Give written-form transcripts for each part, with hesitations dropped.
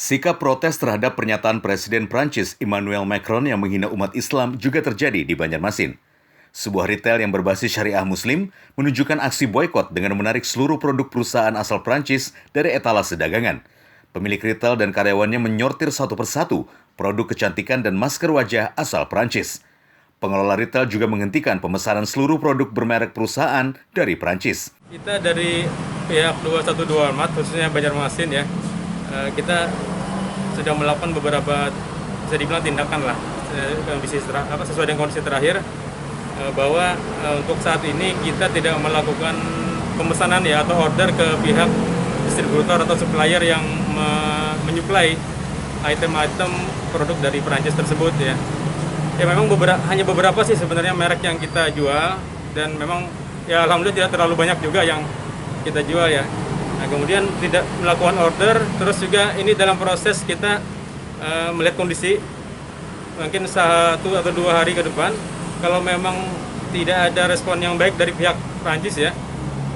Sikap protes terhadap pernyataan Presiden Prancis Emmanuel Macron yang menghina umat Islam juga terjadi di Banjarmasin. Sebuah retail yang berbasis syariah muslim menunjukkan aksi boykot dengan menarik seluruh produk perusahaan asal Prancis dari etalase dagangan. Pemilik retail dan karyawannya menyortir satu persatu produk kecantikan dan masker wajah asal Prancis. Pengelola retail juga menghentikan pemesanan seluruh produk bermerek perusahaan dari Prancis. Kita dari pihak 212 Ormat, khususnya Banjarmasin ya, kita sudah melakukan beberapa, bisa dibilang tindakan lah, sesuai dengan kondisi terakhir, bahwa untuk saat ini kita tidak melakukan pemesanan ya atau order ke pihak distributor atau supplier yang menyuplai item-item produk dari Perancis tersebut ya. Ya memang hanya beberapa sih sebenarnya merek yang kita jual, dan memang ya alhamdulillah tidak terlalu banyak juga yang kita jual ya. Nah, kemudian tidak melakukan order, terus juga ini dalam proses kita melihat kondisi mungkin 1 atau 2 hari ke depan. Kalau memang tidak ada respon yang baik dari pihak Prancis ya,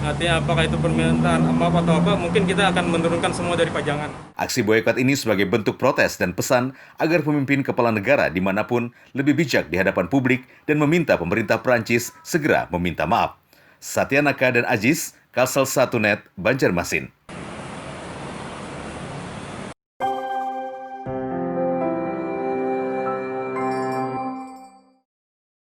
artinya apakah itu permintaan maaf atau apa, mungkin kita akan menurunkan semua dari pajangan. Aksi boykot ini sebagai bentuk protes dan pesan agar pemimpin kepala negara dimanapun lebih bijak di hadapan publik dan meminta pemerintah Prancis segera meminta maaf. Satya Naka dan Aziz, Kalsel 1 Net, Banjarmasin.